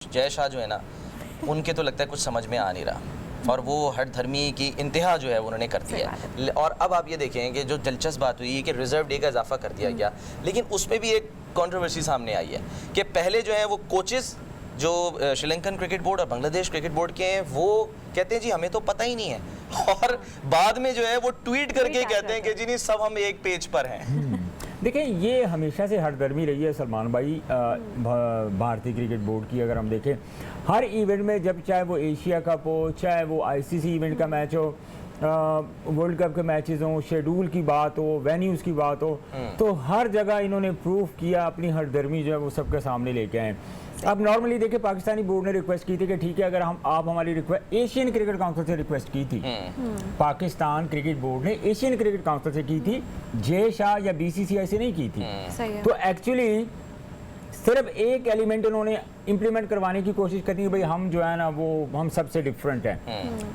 जय शाह जो है ना, उनके तो लगता है कुछ समझ में आ नहीं रहा और वो हट धर्मी की इंतहा जो है उन्होंने कर दी है। और अब आप ये देखें कि जो दिलचस्प बात हुई है कि रिजर्व डे का इजाफा कर दिया गया, लेकिन उसमें भी एक कंट्रोवर्सी सामने आई है कि पहले जो है वो कोचेस जो श्रीलंकन क्रिकेट बोर्ड और बांग्लादेश क्रिकेट बोर्ड के हैं वो कहते हैं जी हमें तो पता ही नहीं है, और बाद में जो है वो ट्वीट करके कहते हैं कि जी नहीं सब हम एक पेज पर हैं। देखिए ये हमेशा से हरदर्मी रही है सलमान भाई भारतीय क्रिकेट बोर्ड की। अगर हम देखें हर इवेंट में, जब चाहे वो एशिया कप हो, चाहे वो आईसीसी इवेंट का मैच हो, वर्ल्ड कप के मैचेस हों, शेड्यूल की बात हो, वेन्यूज़ की बात हो, तो हर जगह इन्होंने प्रूफ किया, अपनी हरदर्मी जो है वो सबके सामने लेके आए। अब नॉर्मली देखिए पाकिस्तानी बोर्ड ने रिक्वेस्ट की थी कि ठीक है अगर आप हमारी रिक्वेस्ट एशियन क्रिकेट काउंसिल से रिक्वेस्ट की थी, पाकिस्तान क्रिकेट बोर्ड ने एशियन क्रिकेट काउंसिल से की थी, जय शाह या बीसीसीआई से नहीं की थी। तो एक्चुअली सिर्फ एक एलिमेंट उन्होंने इम्प्लीमेंट करवाने की कोशिश करनी है, भाई हम जो है ना वो हम सबसे डिफरेंट हैं,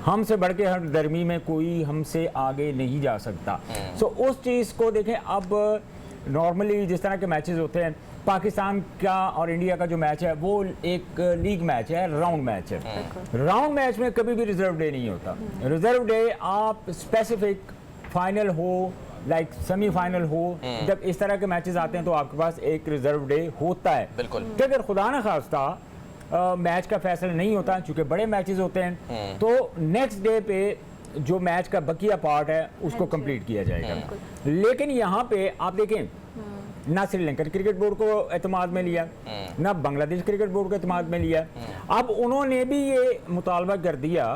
हमसे बढ़ के हर दरमी में कोई हमसे आगे नहीं जा सकता। सो उस चीज़ को देखें। अब नॉर्मली जिस तरह के मैचेस होते हैं, पाकिस्तान का और इंडिया का जो मैच है वो एक लीग मैच है, राउंड मैच है। राउंड मैच में कभी भी रिजर्व डे नहीं होता। रिजर्व डे आप स्पेसिफिक फाइनल हो, लाइक सेमीफाइनल हो, जब इस तरह के मैचेस आते हैं तो आपके पास एक रिजर्व डे होता है। बिल्कुल। कि अगर खुदा न खास्ता मैच का फैसला नहीं होता, चूंकि बड़े मैचेस होते हैं, तो नेक्स्ट डे पे जो मैच का बकिया पार्ट है उसको कंप्लीट किया जाएगा। लेकिन यहाँ पे आप देखें ना श्रीलंकन क्रिकेट बोर्ड को एतमाद में लिया, ना बांग्लादेश क्रिकेट बोर्ड को एतमाद में लिया। अब उन्होंने भी ये मुतालबा कर दिया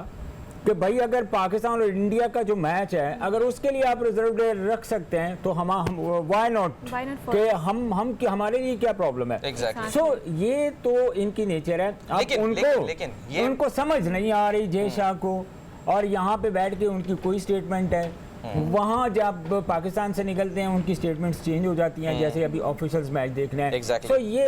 कि भाई अगर पाकिस्तान और इंडिया का जो मैच है अगर उसके लिए आप रिजर्व डे रख सकते हैं तो हम व्हाई नॉट कि हम हमारे लिए क्या प्रॉब्लम है। Exactly. सो ये तो इनकी नेचर है। अब उनको समझ नहीं आ रही जय शाह को, और यहाँ पे बैठ के उनकी कोई स्टेटमेंट है, वहाँ जब पाकिस्तान से निकलते हैं उनकी स्टेटमेंट्स चेंज हो जाती हैं, जैसे अभी ऑफिशियल्स मैच देखने हैं। Exactly. तो ये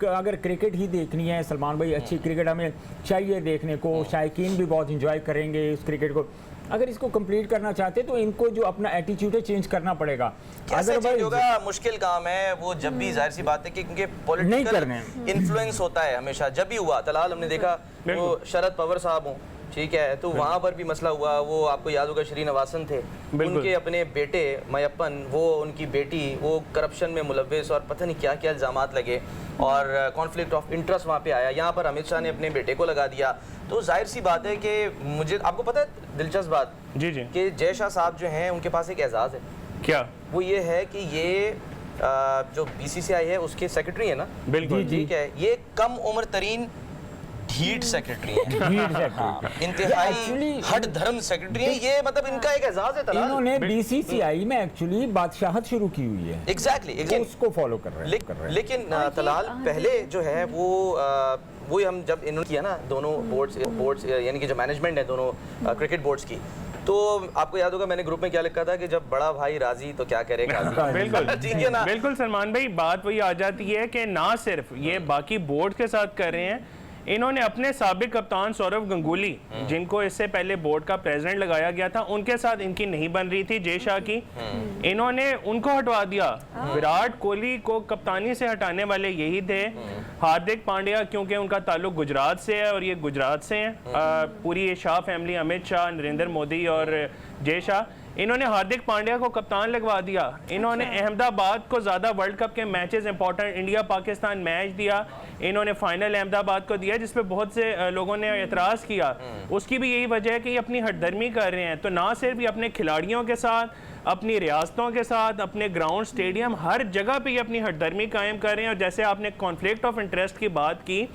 अगर क्रिकेट ही देखनी है सलमान भाई, अच्छी क्रिकेट हमें चाहिए देखने को, शायकीन भी बहुत इंजॉय करेंगे इस क्रिकेट को। अगर इसको कंप्लीट करना चाहते तो इनको जो अपना एटीट्यूड है चेंज करना पड़ेगा। अदरवाइज होगा मुश्किल काम है वो, जब भी जाहिर सी बात है कि क्योंकि पॉलिटिकल इन्फ्लुएंस होता है हमेशा। जब भी हुआ तलाल हमने देखा वो शरद पवार साहब हों, ठीक है, तो वहाँ पर भी मसला हुआ। वो आपको याद होगा श्रीनिवासन थे, उनके अपने बेटे मयप्पन, वो उनकी बेटी वो करप्शन में मुलव्वस और पता नहीं क्या क्या इल्ज़ामात लगे और कॉन्फ्लिक्ट ऑफ इंटरेस्ट वहाँ पे आया। यहाँ पर अमित शाह ने अपने बेटे को लगा दिया। तो जाहिर सी बात है कि मुझे आपको पता है दिलचस्प बात जी कि जय शाह साहब जो हैं उनके पास एक एजाज़ है। क्या? वो ये है कि ये जो बीसीसीआई है उसके सेक्रेटरी है ना, बिल्कुल ठीक है, ये कम उम्र तरीन ढीठ सेक्रेटरी है, इंतहाई हट धर्म सेक्रेटरी है। ये मतलब इनका एक एजाज है। इन्होंने बीसीसीआई में एक्चुअली बादशाहत शुरू की हुई है। एग्जैक्टली उसको फॉलो कर रहे हैं। लेकिन तलाल पहले जो है वो हम जब इन्होंने किया ना दोनों बोर्ड्स यानी कि जो मैनेजमेंट है दोनों क्रिकेट बोर्ड्स की, तो आपको याद होगा मैंने ग्रुप में क्या लिखा था कि जब बड़ा भाई राजी तो क्या करे गाजी। बिल्कुल ठीक है ना। बिल्कुल सलमान भाई, बात वही आ जाती है कि ना सिर्फ ये बाकी बोर्ड के साथ कर रहे हैं, इन्होंने अपने साबिक कप्तान सौरव गंगुली, जिनको इससे पहले बोर्ड का प्रेसिडेंट लगाया गया था, उनके साथ इनकी नहीं बन रही थी जय शाह की, इन्होंने उनको हटवा दिया। विराट कोहली को कप्तानी से हटाने वाले यही थे। हार्दिक पांड्या क्योंकि उनका ताल्लुक गुजरात से है और ये गुजरात से हैं, पूरी ये शाह फैमिली, अमित शाह, नरेंद्र मोदी और जय शाह, इन्होंने हार्दिक पांड्या को कप्तान लगवा दिया। इन्होंने अहमदाबाद को ज़्यादा वर्ल्ड कप के matches important India Pakistan match दिया, इन्होंने फाइनल अहमदाबाद को दिया, जिसपे बहुत से लोगों ने एतराज़ किया। उसकी भी यही वजह है कि ये अपनी हटदर्मी कर रहे हैं। तो ना सिर्फ ये अपने खिलाड़ियों के साथ, अपनी रियासतों के साथ, अपने ग्राउंड, स्टेडियम, हर जगह पे ये अपनी हटदर्मी कायम कर रहे हैं। और जैसे आपने कॉन्फ्लिक्ट ऑफ इंटरेस्ट की बात की,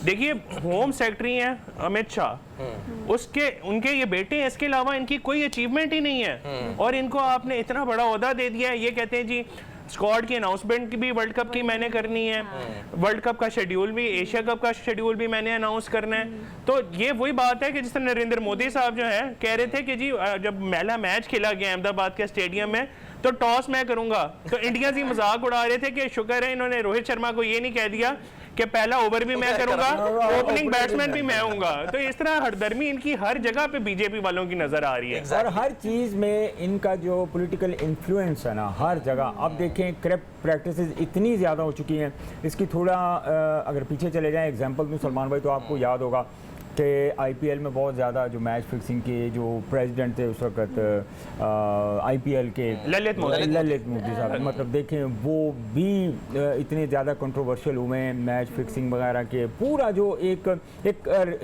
देखिए होम सेक्रेटरी हैं अमित शाह, उनके ये बेटे हैं, इसके अलावा इनकी कोई अचीवमेंट ही नहीं है, और इनको आपने इतना बड़ा ओहदा दे दिया है। ये कहते हैं जी स्क्वाड की अनाउंसमेंट की भी वर्ल्ड कप की मैंने करनी है, वर्ल्ड कप का शेड्यूल भी, एशिया कप का शेड्यूल भी मैंने अनाउंस करना है। तो ये वही बात है कि जिस तरह नरेंद्र मोदी साहब जो है कह रहे थे कि जी जब पहला मैच खेला गया अहमदाबाद के स्टेडियम में तो टॉस मैं करूंगा, तो इंडिया से मजाक उड़ा रहे थे कि शुक्र है इन्होंने रोहित शर्मा को ये नहीं कह दिया कि पहला ओवर भी मैं करूंगा, ओपनिंग बैट्समैन भी मैं हूंगा। तो इस तरह हरदर्मी इनकी हर जगह पे बीजेपी वालों की नजर आ रही है। और हर चीज में इनका जो पॉलिटिकल इन्फ्लुएंस है ना, हर जगह। अब देखें करप्ट प्रैक्टिसेस इतनी ज़्यादा हो चुकी हैं, इसकी थोड़ा अगर पीछे चले जाएं एग्जांपल दूं सलमान भाई, तो आपको याद होगा कि आईपीएल में बहुत ज़्यादा जो मैच फिक्सिंग के जो प्रेसिडेंट थे उस वक्त आईपीएल के ललित मोदी साहब, मतलब देखें वो भी इतने ज़्यादा कंट्रोवर्शियल हुए हैं मैच फिक्सिंग वगैरह के। पूरा जो एक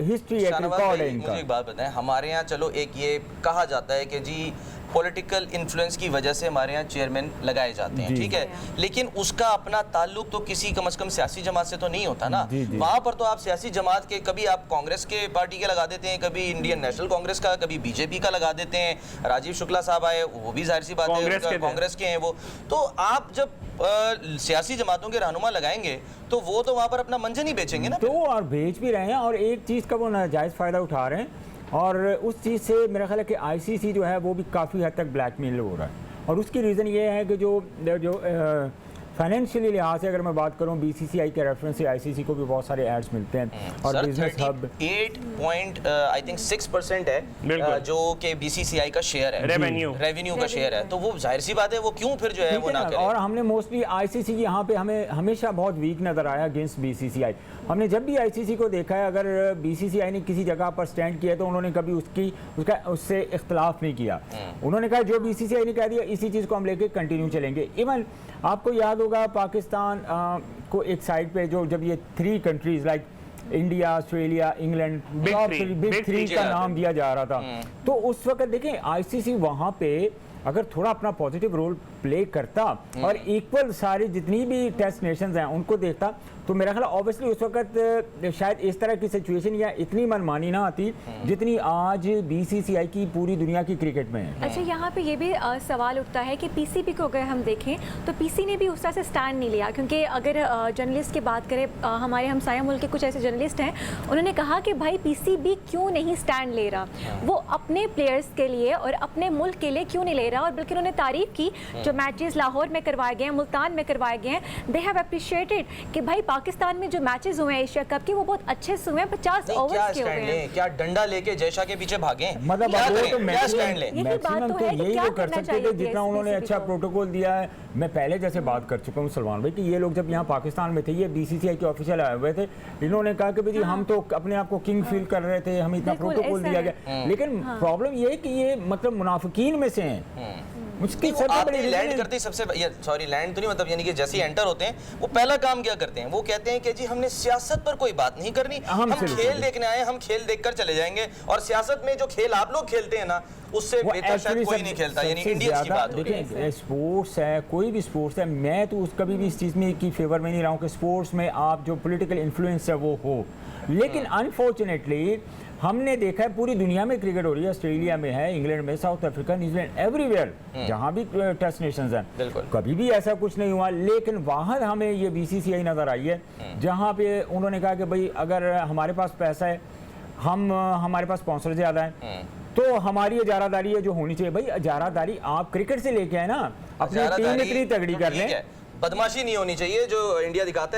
हिस्ट्री, एक रिकॉर्ड है इनका। मुझे एक बात बताएं, हमारे यहाँ चलो एक ये कहा जाता है कि जी पॉलिटिकल इन्फ्लुएंस की वजह से हमारे यहाँ चेयरमैन लगाए जाते हैं, ठीक है, लेकिन उसका अपना ताल्लुक तो किसी कम से कम सियासी जमात से तो नहीं होता ना। वहाँ पर तो आप सियासी जमात के, कभी आप कांग्रेस के पार्टी के लगा देते हैं, कभी इंडियन नेशनल कांग्रेस का, कभी बीजेपी का लगा देते हैं। राजीव शुक्ला साहब आए, वो भी जाहिर सी बात है कांग्रेस के हैं वो। तो आप जब सियासी जमातों के रहनुमा लगाएंगे तो वो तो वहाँ पर अपना मंजन ही बेचेंगे ना। तो और बेच भी रहे हैं, और एक चीज़ का वो नाजायज़ फ़ायदा उठा रहे हैं, और उस चीज़ से मेरा ख्याल है कि आईसीसी जो है वो भी काफ़ी हद तक ब्लैकमेल हो रहा है। और उसकी रीज़न ये है कि जो फाइनेंशियली लिहाज से अगर मैं बात करूं, बीसीसीआई के रेफरेंस से आईसीसी को भी बहुत सारे एड्स मिलते हैं। और बिजनेस हब 8.6% है जो कि बीसीसीआई का शेयर है, रेवेन्यू का शेयर है। तो वो जाहिर सी बात है वो क्यों फिर जो है वो ना करे। और हमने मोस्टली आईसीसी यहाँ पे हमें हमेशा बहुत वीक नज़र आया अगेंस्ट बीसीसीआई। हमने जब भी आईसीसी को देखा है, अगर बीसीसीआई ने किसी जगह पर स्टैंड किया तो उन्होंने कभी उससे इख्तलाफ नहीं किया। उन्होंने कहा जो बीसीसीआई ने कह दिया इसी चीज़ को हम लेके कंटिन्यू चलेंगे। इवन आपको याद होगा पाकिस्तान को एक साइड पे जो जब ये 3 countries like India, Australia, England, big three का नाम दिया जा रहा था, तो उस वक्त देखें आईसीसी वहाँ पे अगर थोड़ा अपना पॉजिटिव रोल प्ले करता और इक्वल सारी जितनी भी टेस्ट नेशंस हैं उनको देखता, तो मेरा ख्याल ऑब्वियसली उस वक्त शायद इस तरह की सिचुएशन या इतनी मनमानी ना आती जितनी आज बीसीसीआई की पूरी दुनिया की क्रिकेट में है। अच्छा, यहाँ पे ये भी सवाल उठता है कि पीसीबी को अगर हम देखें तो पीसी ने भी उस तरह से स्टैंड नहीं लिया, क्योंकि अगर जर्नलिस्ट की बात करें, हमारे हमसाया मुल्क के कुछ ऐसे जर्नलिस्ट हैं, उन्होंने कहा कि भाई पीसीबी क्यों नहीं स्टैंड ले रहा, वो अपने प्लेयर्स के लिए और अपने मुल्क के लिए क्यों नहीं ले रहा। और बल्कि उन्होंने तारीफ की जो मैचेस लाहौर में करवाए गए हैं, मुल्तान में करवाए गए हैं, दे हैव अप्रिशिएटेड कि भाई पाकिस्तान में जो मैचेस हुए हैं एशिया कप के वो बहुत अच्छे से हुए हैं, 50 ओवर्स के हुए हैं। क्या डंडा लेके जयशा के पीछे भागे? मतलब मैक्सिमम तो यही वो कर सकते थे जितना उन्होंने अच्छा प्रोटोकॉल दिया है। मैं पहले जैसे बात कर चुका हूँ सलमान भाई कि ये लोग जब यहाँ पाकिस्तान में थे, ये बीसीसीआई के ऑफिशियल आए हुए थे, इन्होंने कहा कि भाई हम तो अपने आप को किंग फील कर रहे थे, हमें इतना प्रोटोकॉल दिया गया, लेकिन प्रॉब्लम ये है कि ये मतलब मुनाफिकीन में से हैं। लैंड करते ही सबसे लैंड तो नहीं, मतलब यानी कि जैसे ही एंटर होते हैं वो पहला काम क्या करते हैं, वो कहते हैं कि जी हमने सियासत पर कोई बात नहीं करनी, हम खेल देखने आए, हम खेल देखकर चले जाएंगे, और सियासत में जो खेल आप लोग खेलते हैं ना उससे बेहतर शायद कोई नहीं खेलता। यानी इंडियंस की बात होती है। स्पोर्ट्स है, कोई भी स्पोर्ट्स है, मैं तो कभी भी इस चीज़ में की फेवर में नहीं रहा हूँ कि स्पोर्ट्स में आप जो पॉलिटिकल इन्फ्लुएंस है वो हो, लेकिन अनफॉर्चुनेटली हमने देखा है पूरी दुनिया में क्रिकेट हो रही है, ऑस्ट्रेलिया में है, इंग्लैंड में, साउथ अफ्रीका, न्यूजीलैंड, एवरीवेयर जहां भी टेस्ट नेशंस हैं, कभी भी ऐसा कुछ नहीं हुआ। लेकिन वहां हमें ये बीसीसीआई नजर आई है जहां पे उन्होंने कहा कि भाई अगर हमारे पास पैसा है, हमारे पास स्पॉन्सर ज़्यादा है, तो हमारी इजारादारी है जो होनी चाहिए। भाई इजारादारी आप क्रिकेट से लेके आए ना, अपनी टीम इतनी तगड़ी कर लें, बदमाशी नहीं होनी चाहिए जो इंडिया दिखाता है।